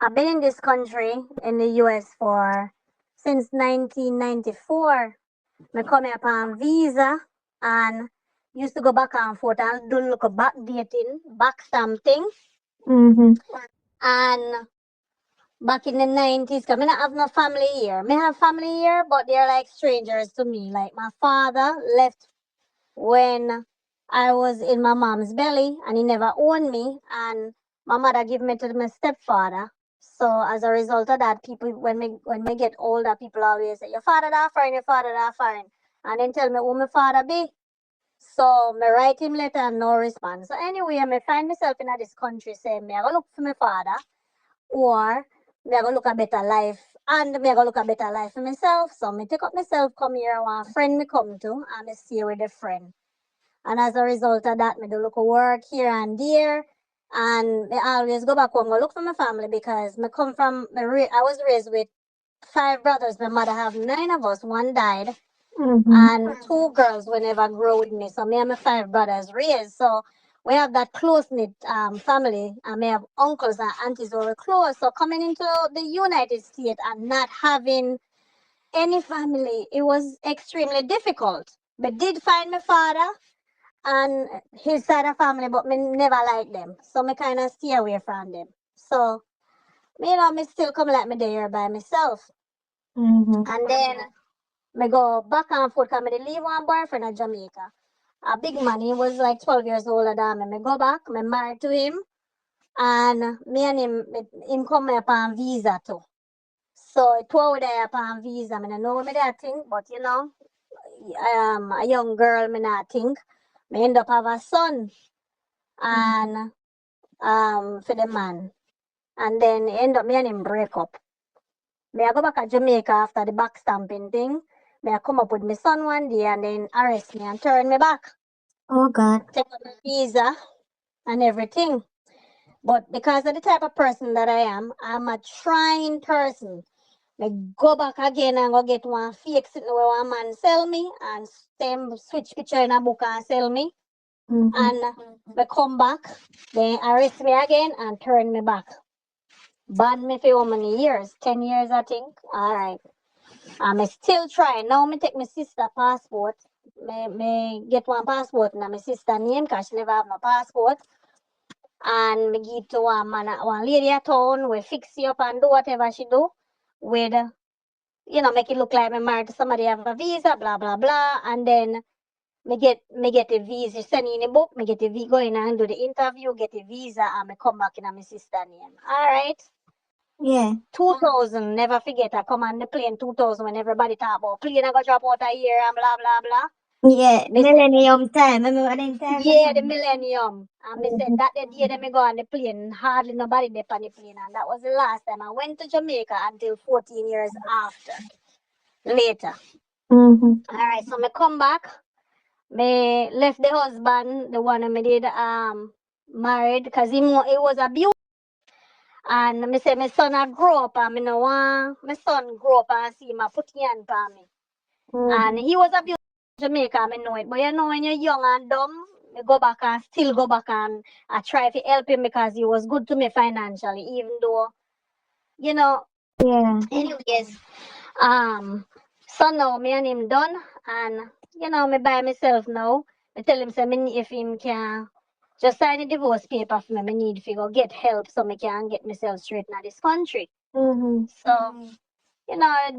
I've been in this country in the US for since 1994. I come here on visa and used to go back and forth and do look back dating, back stamping. Mm-hmm. And back in the 90s, because I don't have no family here. I have family here, but they're like strangers to me. Like my father left when I was in my mom's belly and he never owned me. And my mother gave me to my stepfather. So as a result of that, people when we get older, people always say, your father that foreign, your father that foreign. And then tell me who my father be. So me write him letter and no response. So anyway, I may find myself in this country saying me I go look for my father or me I go look a better life and me I go look a better life for myself. So me take up myself come here one friend me come to and me stay with a friend. And as a result of that, me do look work here and there. And me always go back home, go look for my family because me come from I was raised with 5 brothers. My mother have 9 of us. One died Mm-hmm. and 2 girls will never grow with me. So me and my 5 brothers raised. So we have that close knit family, and we have uncles and aunties who are close. So coming into the United States and not having any family, it was extremely difficult. But did find my father and his side of family, but me never like them. So me kind of stay away from them. So me still come like me there by myself. Mm-hmm. And then me go back and forth because me dey leave one boyfriend in Jamaica. A big man, he was like 12 years older than me. Me go back, me married to him, and me and him come here upon visa too. So it was there upon visa. I don't know what me that think, but a young girl, me not think. Me end up have a son, and for the man, and then end up me and him break up. Me I go back to Jamaica after the back stamping thing. Me I come up with my son one day and then arrest me and turn me back. Oh God. Take out my visa and everything. But because of the type of person that I am, I'm a trying person. I go back again and go get one fake sitting where one man sell me and same switch picture in a book and sell me. Mm-hmm. And I come back, they arrest me again and turn me back. Ban me for how many years? 10 years, I think. All right. I'm still trying. Now me take my sister passport. Me get one passport in my sister name because she never have no passport. And me give to one lady at town. We fix you up and do whatever she do. With make it look like me married to somebody have a visa, blah blah blah. And then me get a visa. Send in a book. Me get a visa. Go in and do the interview. Get a visa and me come back in my sister name. All right. Yeah. 2000, never forget. I come on the plane 2000 when everybody talk about plane. I go drop out a year and blah blah blah. Yeah. Millennium time. Remember that time? Yeah, the millennium. And me said Mm-hmm. that the day that me go on the plane, hardly nobody there on the plane. And that was the last time I went to Jamaica until 14 years after. Later. Mm-hmm. Alright, so me come back. Me left the husband, the one I did married, because he was abused. And me say my son I grow up and me no want my son grow up and see my put hand on me. And he was abused in Jamaica, I know it. But when you're young and dumb, I go back and still go back and I try to help him because he was good to me financially, even though, you know, Yeah. anyways. So now me and him done and me by myself now. I tell him say me if him can just sign a divorce paper for me, I need to go get help so I can get myself straight in this country. Mm-hmm. So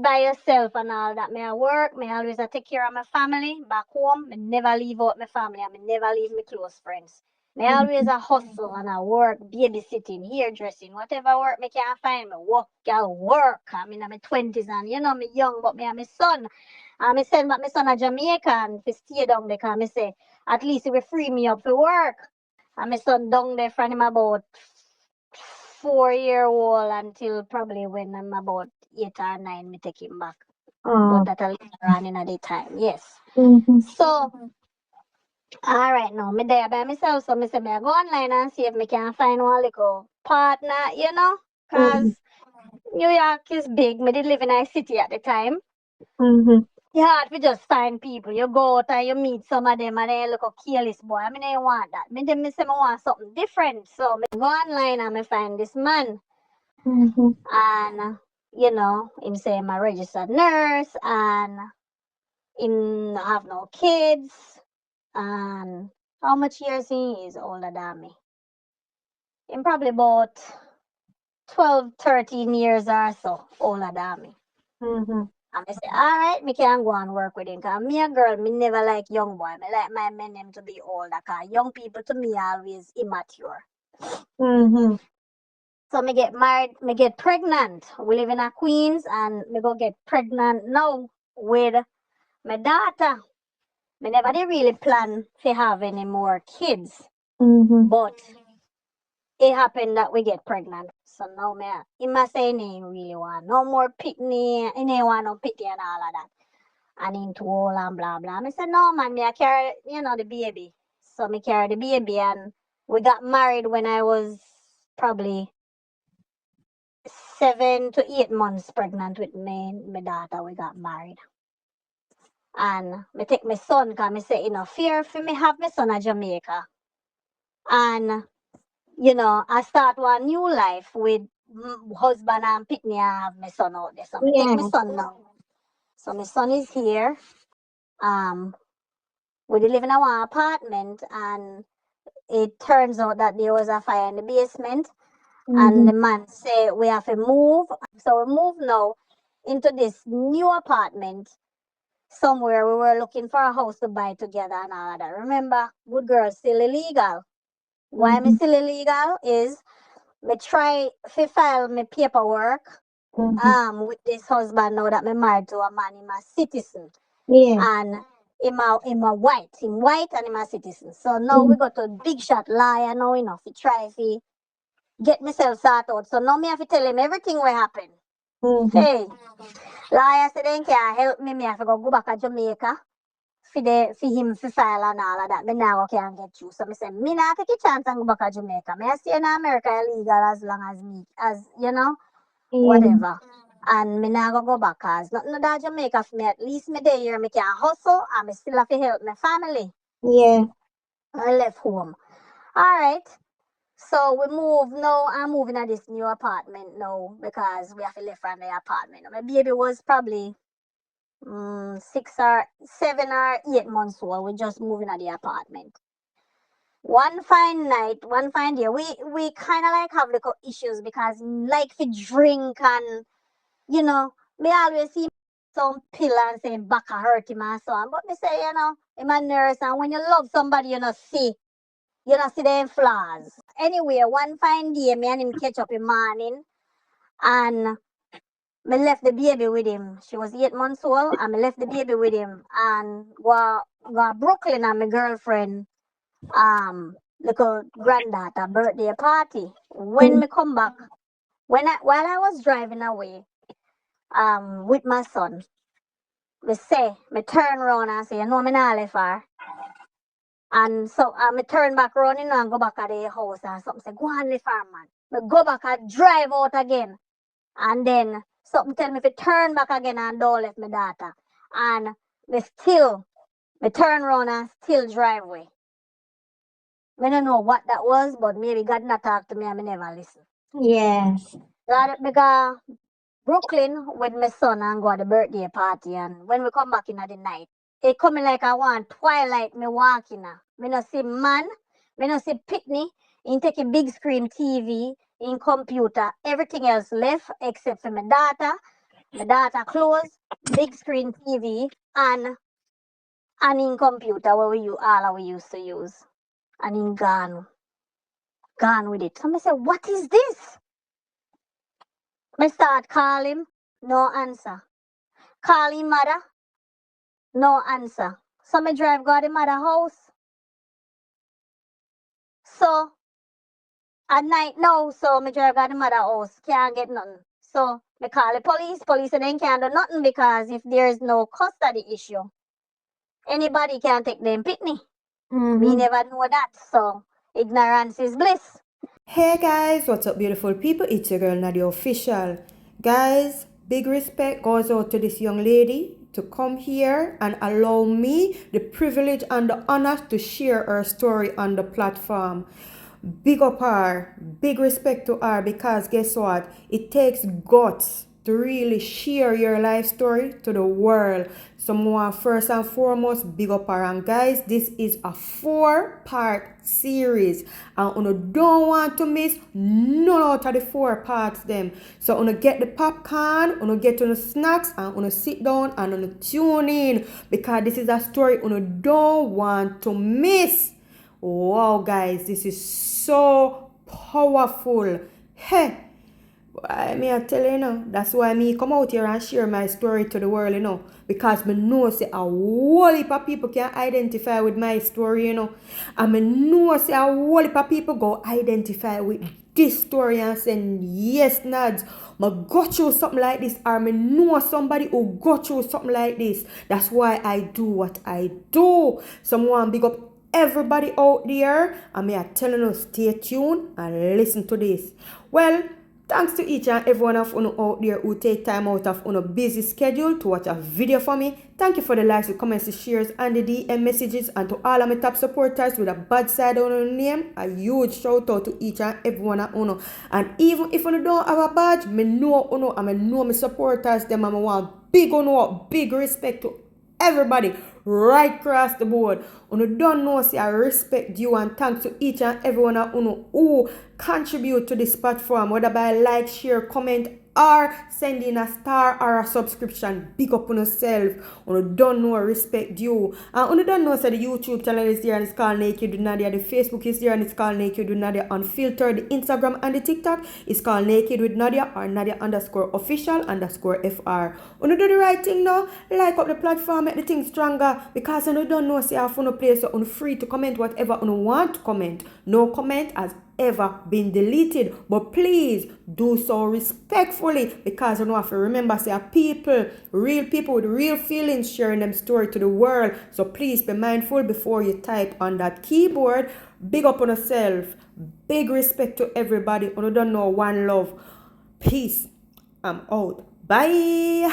by yourself and all that. Me I work, me always I take care of my family back home. Me never leave out my family and me never leave my close friends. Me always a hustle and I work, babysitting, hairdressing, whatever work me can find. Me work, girl work. I'm in my 20s and me young, but me and my son. And me send back my son a Jamaican to stay down there because me say at least it will free me up for work. And my son down there from him about 4-year-old until probably when I'm about 8 or 9, me take him back. But Oh. that later on in the time, yes. Mm-hmm. So, all right, now me there by myself, so me say me I go online and see if me can find one little partner, Mm-hmm. cause New York is big. Me did live in a city at the time. Mm-hmm. It's hard to just find people. You go out and you meet some of them and they look a careless boy. I mean, I want that. Me say me want something different. So me go online and me find this man. Mm-hmm. And him say I'm a registered nurse and him no have no kids. And how much years he is older than me? Him probably about 12, 13 years or so older than me. Mm-hmm. And I say, all right, me can go and work with him. Because me a girl, me never like young boy. Me like my men them to be older. Because young people to me always immature. Mm-hmm. So me get married, me get pregnant. We live in a Queens and me go get pregnant now with my daughter. Me never did really plan to have any more kids. Mm-hmm. But it happened that we get pregnant. So now he must say he ain't really want no more pitney, he ain't want no pitney and all of that. And into all and blah blah. I said, no man, me I carry, the baby. So me carry the baby and we got married when I was probably 7 to 8 months pregnant with my daughter. We got married. And me take my son because me say, fear for me have my son at Jamaica. And I start one new life with husband and pitney and have my son out there. So me take my Yeah. son now. So my son is here. Um, we live in our apartment and it turns out that there was a fire in the basement and Mm-hmm. the man say we have to move. So we move now into this new apartment somewhere. We were looking for a house to buy together and all of that. Remember, good girl still illegal. Why me Mm-hmm. still illegal is me try to file my paperwork Mm-hmm. with this husband now that me married to a man, him a citizen. Yeah. And him white and him a citizen. So now Mm-hmm. we got a big shot liar now enough to try to get myself sorted out. So now me have to tell him everything what happen. Mm-hmm. Hey, liar said they can't help me. Me have to go back to Jamaica for him to file and all of that. Me now can't get you. So me say me not take a chance and go back to Jamaica. Me I stay in America illegal as long as me as Yeah. whatever. And me not go back cause nothing that Jamaica for me. At least me there here me can hustle and me still have to help my family. Yeah. I left home. Alright. So we move now. I'm moving to this new apartment now because we have to leave from the apartment. My baby was probably 6 or 7 or 8 months old. We just moving to the apartment. One fine night, one fine day, we kind of like have little issues because like to drink and me always see some pill and say back a hurt him and so on. But me say, I'm a nurse and when you love somebody, you don't see them flaws. Anyway, one fine day, me and him catch up in morning and me left the baby with him. She was 8 months old and me left the baby with him and go Brooklyn and my girlfriend little granddaughter birthday party. When Mm-hmm. me come back, while I was driving away with my son, me turn around and say, me not left her. And so I turn back around and go back at the house and something say, go on the farm man. Me go back and drive out again. And then something tell me to turn back again and don't left my daughter. And me turn around and still drive away. I don't know what that was, but maybe God not talk to me and me never listen. Yes. God me go Brooklyn with my son and go to the birthday party and when we come back in the night, it coming like I want twilight me walking. Me no see man, me no see pitney, in take a big screen TV, in computer, everything else left except for my daughter clothes, big screen TV and in computer where we used to use. And in gone with it. So I say, what is this? I start call him, no answer. Call him mother, no answer. So me drive go to the mother house. So at night now, so me drive go to the mother house, can't get nothing. So me call the police and then can't do nothing because if there is no custody issue, anybody can take them pitney. Me Mm-hmm. never know that. So ignorance is bliss. Hey guys, what's up beautiful people? It's your girl Nadia Official. Guys, big respect goes out to this young lady to come here and allow me the privilege and the honor to share her story on the platform. Big up her, big respect to her, because guess what? It takes guts to really share your life story to the world. So more first and foremost, big up her. And guys, this is a 4-part series, and you don't want to miss none out of the 4 parts them. So you get the popcorn, you get the snacks, and you sit down and you tune in, because this is a story you don't want to miss. Wow, guys, this is so powerful. Hey, I tell you, that's why me come out here and share my story to the world, because me know say a whole heap of people can identify with my story, and me know say a whole heap of people go identify with this story and say, yes, Nads, me go through something like this, or me know somebody who go through something like this. That's why I do what I do. Someone big up everybody out there, and me are telling you, stay tuned and listen to this. Well, thanks to each and every one of you out there who take time out of a busy schedule to watch a video for me. Thank you for the likes, the comments, the shares, and the DM messages. And to all of my top supporters with a bad side on your name, a huge shout out to each and every one of you. And even if you don't have a badge, me know you know, and I know my supporters them, and I want big respect to everybody right across the board. You don't know, say I respect you, and thanks to each and every one of you who contribute to this platform, whether by like, share, comment, or sending a star or a subscription. Big up on yourself. You don't know, respect you. And you don't know, say the YouTube channel is there and it's called Naked with Nadia. The Facebook is there and it's called Naked with Nadia Unfiltered. The Instagram and the TikTok is called Naked with Nadia or Nadia_official_FR. You do the right thing now. Like up the platform, make the thing stronger, because you don't know, say I have no place, so you're free to comment whatever you want to comment. No comment has ever been deleted, but please do so respectfully, because you have to remember, say real people with real feelings sharing them story to the world. So please be mindful before you type on that keyboard. Big up on yourself, big respect to everybody. You don't know, one love, peace. I'm out. Bye.